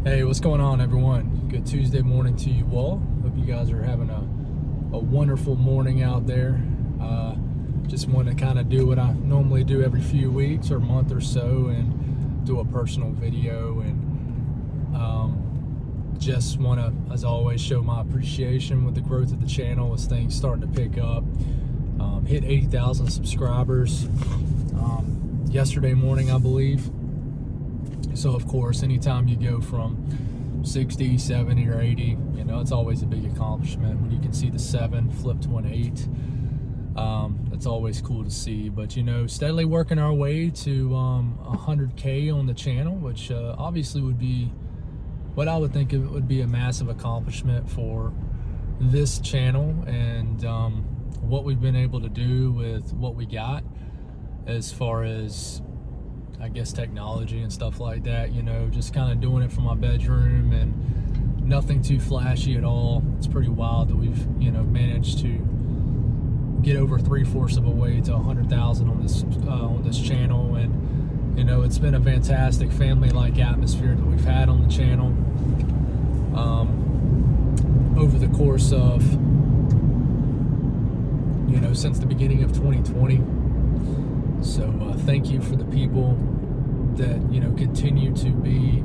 Hey, what's going on, everyone? Good Tuesday morning to you all. Hope you guys are having a wonderful morning out there. Just want to kind of do what I normally do every few weeks or month or so and do a personal video, and just want to, as always, show my appreciation with the growth of the channel as things starting to pick up. Hit 80,000 subscribers yesterday morning, I believe. So of course, anytime you go from 60, 70, or 80, you know, it's always a big accomplishment when you can see the 7 flip to an 8. It's always cool to see. But you know, steadily working our way to 100K on the channel, which obviously would be what I would think it would be a massive accomplishment for this channel, and what we've been able to do with what we got as far as, I guess, technology and stuff like that. You know, just kind of doing it from my bedroom and nothing too flashy at all. It's pretty wild that we've, you know, managed to get over 3/4 of a way to 100,000 on this channel. And you know, it's been a fantastic family-like atmosphere that we've had on the channel over the course of, you know, since the beginning of 2020. So thank you for the people that, you know, continue to be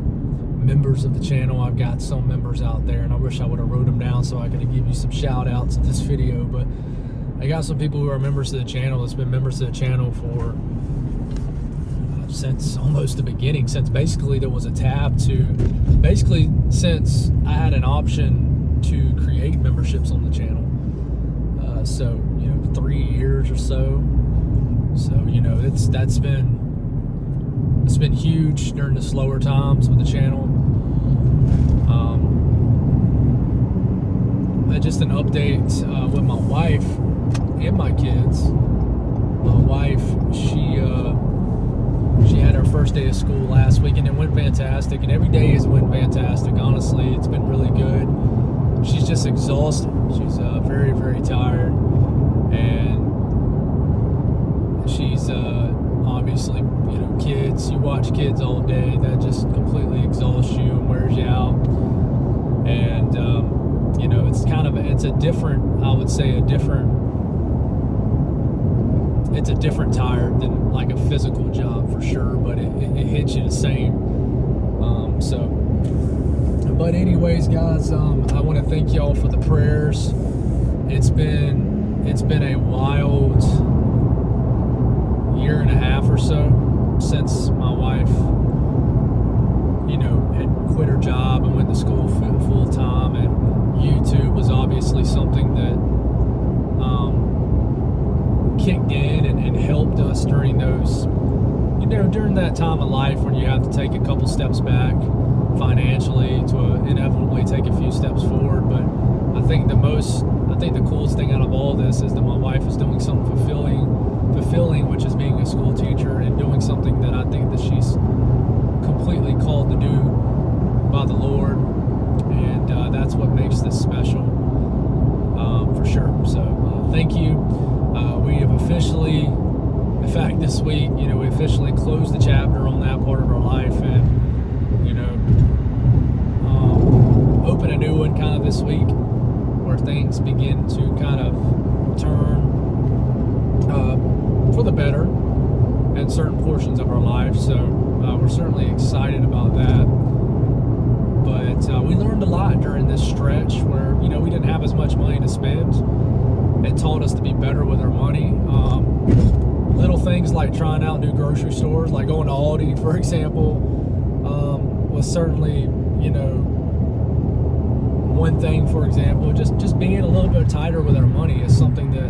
members of the channel. I've got some members out there, and I wish I would have wrote them down so I could give you some shout outs in this video, but I got some people who are members of the channel that's been members of the channel for since almost the beginning, since basically there was a tab to, basically since I had an option to create memberships on the channel. So, you know, 3 years or so. So, you know, it's been huge during the slower times with the channel. Just an update with my wife and my kids. My wife, she had her first day of school last week, and it went fantastic. And every day has went fantastic. Honestly, it's been really good. She's just exhausted. She's very, very tired, and she's obviously, you know, kids, you watch kids all day, that just completely exhausts you and wears you out. And you know, it's kind of it's a different, I would say it's a different tired than like a physical job for sure, but it hits you the same. But anyways, guys, I want to thank y'all for the prayers. It's been a wild year and a half or so since my wife, you know, had quit her job and went to school full time, and YouTube was obviously something that kicked in and helped us during those, you know, during that time of life when you have to take a couple steps back financially to inevitably take a few steps forward. But I think the coolest thing out of all this is that my wife is doing something fulfilling, which is being a school teacher and doing something that I think that she's completely called to do by the Lord, and that's what makes this special, for sure. So thank you. We have officially, in fact, this week, you know, we officially closed the chapter on that part of our life, and you know, open a new one kind of this week, where things begin to kind of turn for the better in certain portions of our life. So we're certainly excited about that. But we learned a lot during this stretch where, you know, we didn't have as much money to spend. It taught us to be better with our money. Little things like trying out new grocery stores, like going to Aldi, for example, was certainly, you know, one thing. For example, just being a little bit tighter with our money is something that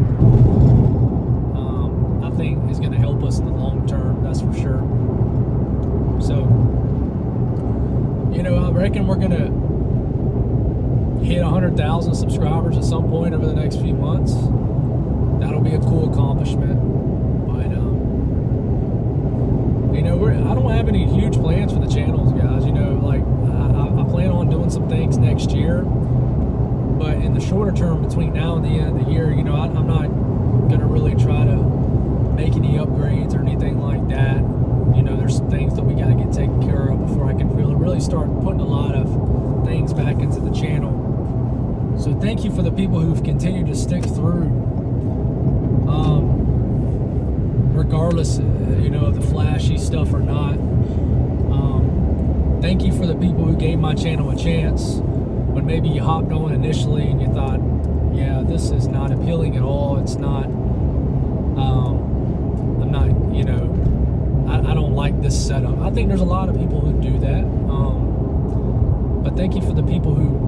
I think is going to help us in the long term, that's for sure. So, you know, I reckon we're going to hit 100,000 subscribers at some point over the next few months. That'll be a cool accomplishment. But you know, I don't have any huge plans for the channels, guys. You know, like I plan on doing some things next year, but in the shorter term, between now and the end of the year, you know, I'm not gonna really try to make any upgrades or anything like that. You know, there's some things that we got to get taken care of before I can really start putting a lot of things back into the channel. So thank you for the people who've continued to stick through, regardless, of the flashy stuff or not. Thank you for the people who gave my channel a chance when maybe you hopped on initially and you thought, yeah, this is not appealing at all. It's not, I'm not, I don't like this setup. I think there's a lot of people who do that. But thank you for the people who,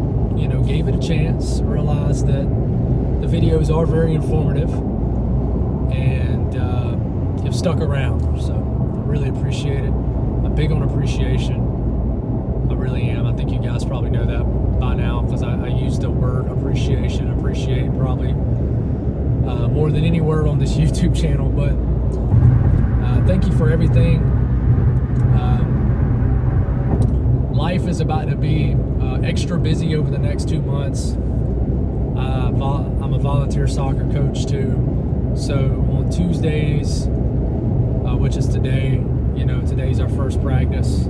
gave it a chance, realized that the videos are very informative, and have stuck around. So I really appreciate it. I'm big on appreciation. I really am. I think you guys probably know that by now, because I use the word appreciate probably more than any word on this YouTube channel. But thank you for everything. Life is about to be extra busy over the next 2 months. I'm a volunteer soccer coach too. So on Tuesdays, which is today, today's our first practice.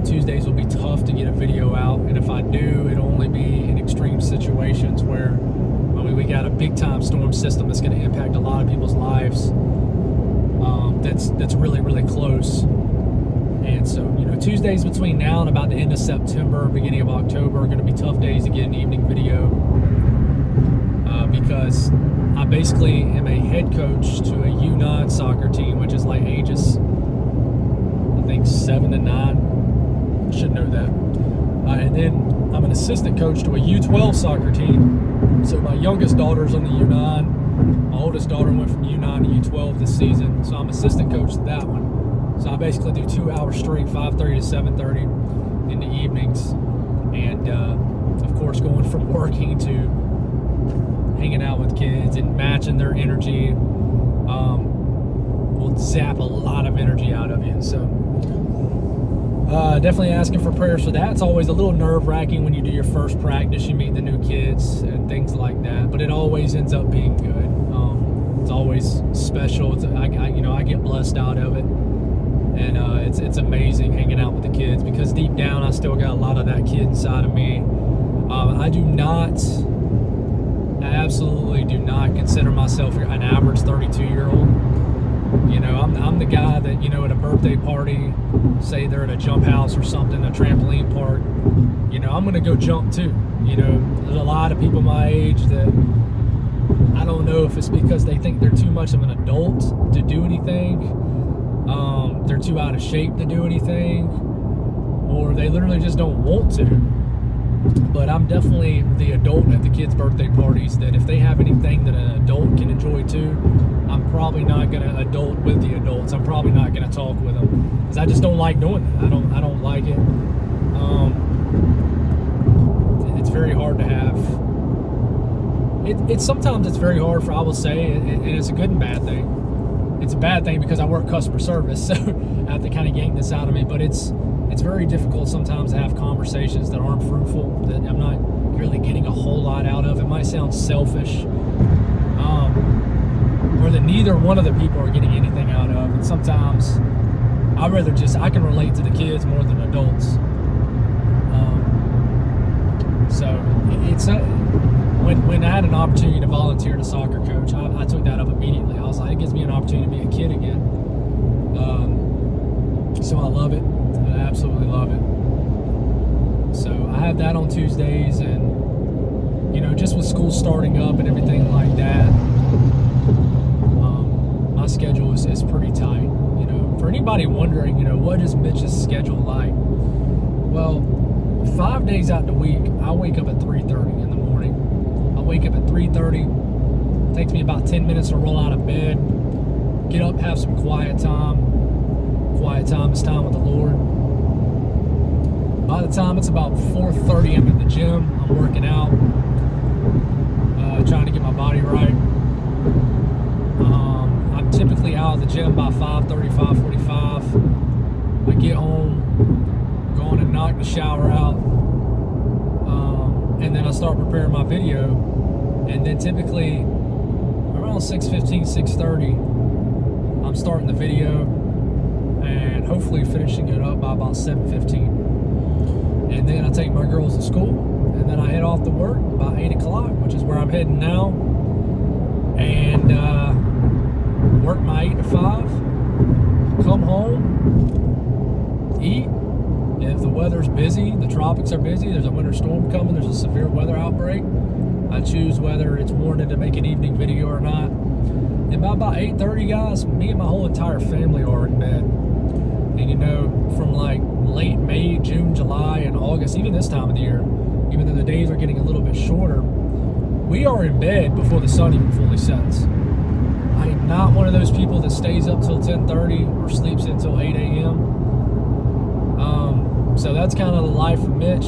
Tuesdays will be tough to get a video out, and if I do, it'll only be in extreme situations where we got a big time storm system that's going to impact a lot of people's lives. That's really, really close. And so, Tuesdays between now and about the end of September, beginning of October are going to be tough days to get an evening video, because I basically am a head coach to a U9 soccer team, which is like ages, I think 7 to 9. I should know that. And then I'm an assistant coach to a U12 soccer team. So my youngest daughter's on the U9. My oldest daughter went from U9 to U12 this season. So I'm assistant coach to that one. So I basically do 2 hours straight, 5:30 to 7:30 in the evenings. And of course, going from working to hanging out with kids and matching their energy will zap a lot of energy out of you. So definitely asking for prayers for that. It's always a little nerve-wracking when you do your first practice, you meet the new kids and things like that, but it always ends up being good. It's always special. I get blessed out of it, and it's amazing hanging out with the kids, because deep down I still got a lot of that kid inside of me. I absolutely do not consider myself an average 32-year-old. I'm the guy that, at a birthday party, say they're at a jump house or something, a trampoline park, I'm going to go jump too. There's a lot of people my age that I don't know if it's because they think they're too much of an adult to do anything, they're too out of shape to do anything, or they literally just don't want to. But I'm definitely the adult at the kids' birthday parties that if they have anything that an adult can enjoy too, I'm probably not going to adult with the adults. I'm probably not going to talk with them, because I just don't like doing that. I don't like it. It's very hard to have. Sometimes it's very hard I will say, and it's a good and bad thing. It's a bad thing because I work customer service, so I have to kind of yank this out of me. But it's very difficult sometimes to have conversations that aren't fruitful, that I'm not really getting a whole lot out of. It might sound selfish, or that neither one of the people are getting anything out of. And sometimes I can relate to the kids more than adults. So it's when I had an opportunity to volunteer to soccer coach, I took that up immediately. I was like, it gives me an opportunity to be a kid again. So I love it. I absolutely love it. So I have that on Tuesdays, and just with school starting up and everything like that, my schedule is pretty tight. For anybody wondering, what is Mitch's schedule like? Well, 5 days out the week, I wake up at 3:30 in the morning. I wake up at 3:30. It takes me about 10 minutes to roll out of bed, get up, have some quiet time. Quiet time is time with the Lord. By the time it's about 4:30, I'm at the gym. I'm working out, trying to get my body right. I'm typically out of the gym by 5:30, 5:45. I get home, go on and knock the shower out, and then I start preparing my video. And then typically around 6:15, 6:30, I'm starting the video and hopefully finishing it up by about 7:15. and then I take my girls to school, and then I head off to work about 8 o'clock, which is where I'm heading now, and work my 8 to 5, come home, eat. If the weather's busy, the tropics are busy, there's a winter storm coming, there's a severe weather outbreak, I choose whether it's warranted to make an evening video or not. And by about 8:30, guys, me and my whole entire family are in bed. And you know, from like late May, June, July, and August, even this time of the year, even though the days are getting a little bit shorter, we are in bed before the sun even fully sets. I am not one of those people that stays up till 10:30 or sleeps until 8 a.m. So that's kind of the life of Mitch.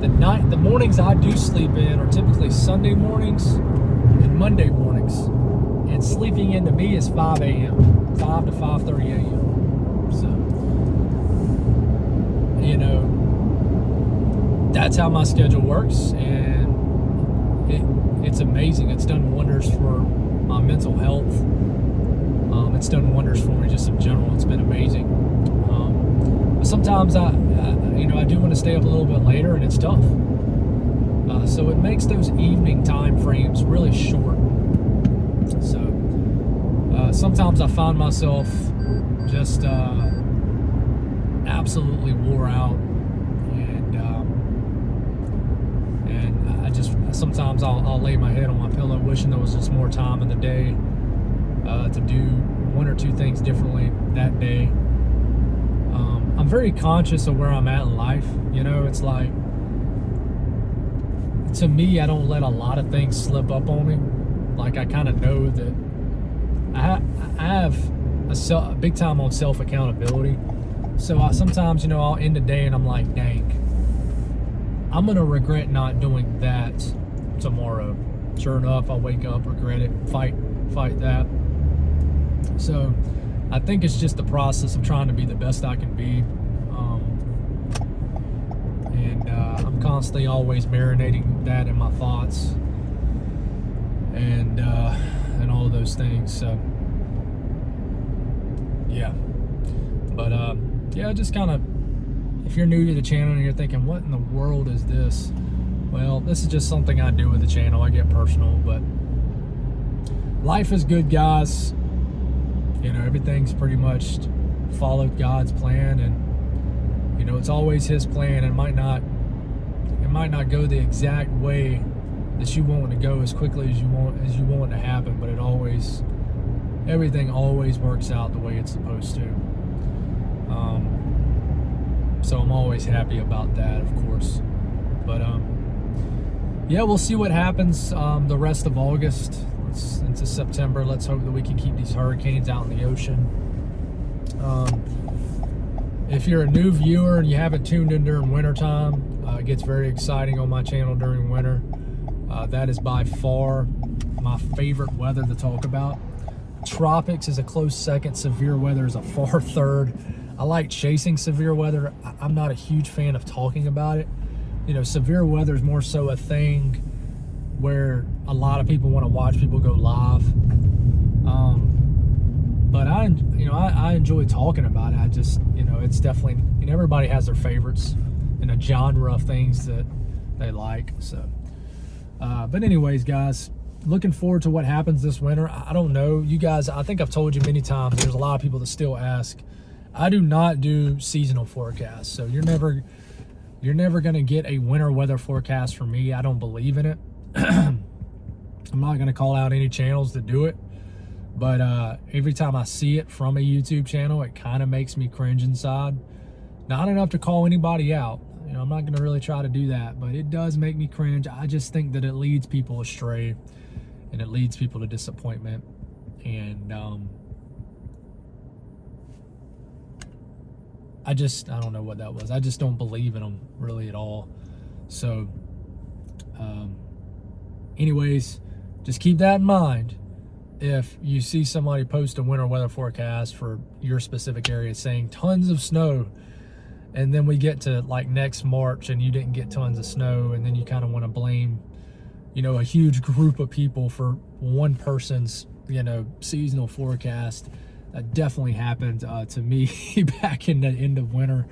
The mornings I do sleep in are typically Sunday mornings and Monday mornings. And sleeping into me is 5 a.m., 5 to 5:30 a.m. So, you know, that's how my schedule works, and it's amazing. It's done wonders for my mental health. It's done wonders for me just in general. It's been amazing. But sometimes I do want to stay up a little bit later, and it's tough. So it makes those evening time frames really short. So sometimes I find myself just absolutely wore out, and I just sometimes I'll lay my head on my pillow wishing there was just more time in the day to do one or two things differently that day. I'm very conscious of where I'm at in life. You know, it's like, to me, I don't let a lot of things slip up on me. Like, I kind of know that I have a big time on self-accountability. So sometimes, you know, I'll end the day and I'm like, dang, I'm going to regret not doing that tomorrow. Sure enough, I'll wake up, regret it, fight that. So I think it's just the process of trying to be the best I can be. And I'm constantly always marinating that in my thoughts and all of those things. So yeah, but yeah, just kind of, if you're new to the channel and you're thinking, what in the world is this? Well, this is just something I do with the channel. I get personal, but life is good, guys. You know, everything's pretty much followed God's plan, and you know, it's always His plan. It might not go the exact way that you want it to go as quickly as you want it to happen, but everything always works out the way it's supposed to. So I'm always happy about that, of course. But yeah, we'll see what happens the rest of August. Into September. Let's hope that we can keep these hurricanes out in the ocean. If you're a new viewer and you haven't tuned in during wintertime, it gets very exciting on my channel during winter. That is by far my favorite weather to talk about. Tropics is a close second. Severe weather is a far third. I like chasing severe weather. I'm not a huge fan of talking about it. You know, severe weather is more so a thing where a lot of people want to watch people go live. But I enjoy talking about it. I just, you know, it's definitely, you know, everybody has their favorites and a genre of things that they like. So, but anyways, guys, looking forward to what happens this winter. I don't know, you guys, I think I've told you many times, there's a lot of people that still ask. I do not do seasonal forecasts. So you're never going to get a winter weather forecast from me. I don't believe in it. I'm not going to call out any channels that do it, but every time I see it from a YouTube channel, it kind of makes me cringe inside. Not enough to call anybody out. You know, I'm not going to really try to do that, but it does make me cringe. I just think that it leads people astray, and it leads people to disappointment. And I don't know what that was. I just don't believe in them really at all. So anyways, just keep that in mind. If you see somebody post a winter weather forecast for your specific area saying tons of snow, and then we get to like next March and you didn't get tons of snow, and then you kind of want to blame, you know, a huge group of people for one person's, you know, seasonal forecast. That definitely happened to me back in the end of winter.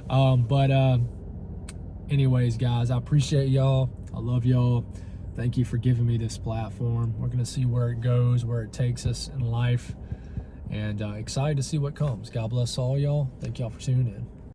But anyways, guys, I appreciate y'all. I love y'all. Thank you for giving me this platform. We're going to see where it goes, where it takes us in life, and excited to see what comes. God bless all y'all. Thank y'all for tuning in.